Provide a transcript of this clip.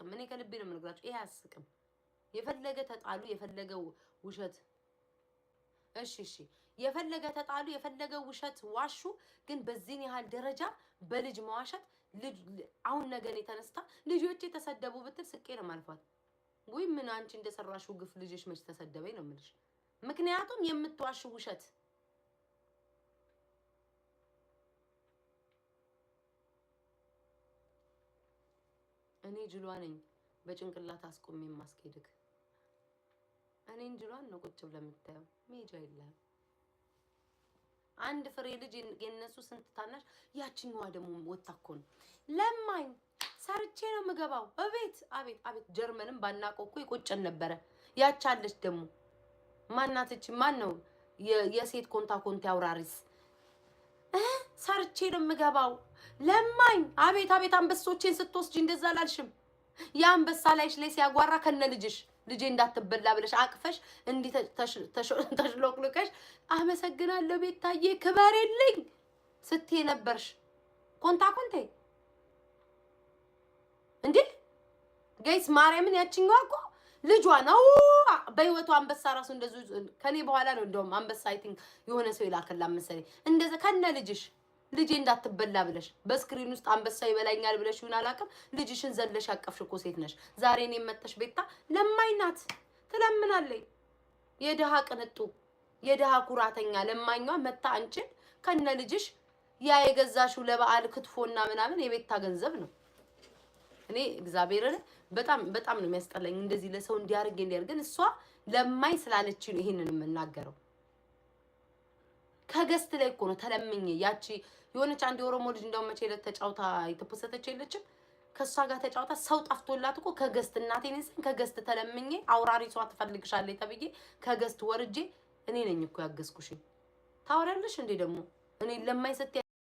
አያስቅም። እኔ ከልቤ ነው የምነግራችሁ፣ ይሄ አያስቅም። የፈለገ ተጣሉ፣ የፈለገው ውሸት እሺ የፈለገ ተጣሉ፣ የፈለገ ውሸት ዋሹ፣ ግን በዚህን ያህል ደረጃ በልጅ መዋሸት አሁን ነገን የተነስታ ልጆቼ ተሰደቡ ብትል ስቄ ነው ማልፋት። ወይ ምን አንቺ እንደሰራሽው ግፍ ልጅሽ መች ተሰደበኝ ነው የምልሽ። ምክንያቱም የምትዋሽው ውሸት እኔ ጅሏ ነኝ በጭንቅላት አስቆሜ ማስኬድክ እኔ ጅሏን ነው ቁጭ ብለህ የምታየው ሜጃ የለም። አንድ ፍሬ ልጅ የነሱ ስንት ታናሽ ያቺኛዋ ደግሞ ወጣኮ ነው ለማኝ ሰርቼ ነው የምገባው አቤት አቤት አቤት ጀርመንም ባናቆ እኮ ይቆጨን ነበረ። ያቻለች ደግሞ ማናትች ማን ነው የሴት ኮንታ አውራሪስ ሰርቼ ነው የምገባው ለማኝ አቤት አቤት አንበሶቼን ስትወስጂ እንደዛ አላልሽም? ያንበሳ ላይሽ ላይ ሲያጓራ ከነ ልጄ እንዳትበላ ብለሽ አቅፈሽ እንዲ ተሽሎክልከሽ አመሰግናለሁ ቤታዬ ክበሬልኝ ስትይ ነበርሽ። ኮንቴ እንዴ ጋይስ ማርያምን ያቺኛዋ እኮ ልጇ ነው በህይወቱ አንበሳ ራሱ እንደዚህ ከኔ በኋላ ነው እንደውም አንበሳ አይ ቲንክ የሆነ ሰው ይላከላ መሰለኝ እንደዛ ከነ ልጄ እንዳትበላ ብለሽ በስክሪን ውስጥ አንበሳ ይበላኛል ብለሽ ይሁን አላቀም ልጅሽን ዘለሽ አቀፍሽ እኮ ሴት ነሽ። ዛሬ እኔ መተሽ ቤታ ለማይናት ትለምናለች። የደሃ ቅንጡ የደሃ ኩራተኛ ለማኛዋ መታ አንቺን ከነ ልጅሽ ያ የገዛሽው ለበዓል ክትፎና ምናምን የቤታ ገንዘብ ነው። እኔ እግዚአብሔርን በጣም ነው የሚያስጠላኝ እንደዚህ ለሰው እንዲያርግ ግን እሷ ለማይ ስላለች ነው ይሄንን የምናገረው። ከገስት ላይ እኮ ነው ተለምኝ ያቺ የሆነች አንድ ኦሮሞ ልጅ እንደው መቼ ለተጫውታ የተፖሰተች የለችም ከሷ ጋር ተጫውታ ሰው ጠፍቶላት እኮ ከገስት እናቴ ነኝ ከገስት ተለምኝ አውራሪሷ ትፈልግሻለች ተብዬ ከገስት ወርጄ እኔ ነኝ እኮ ያገዝኩሽ። ታወራለሽ እንዴ ደግሞ እኔ ለማይ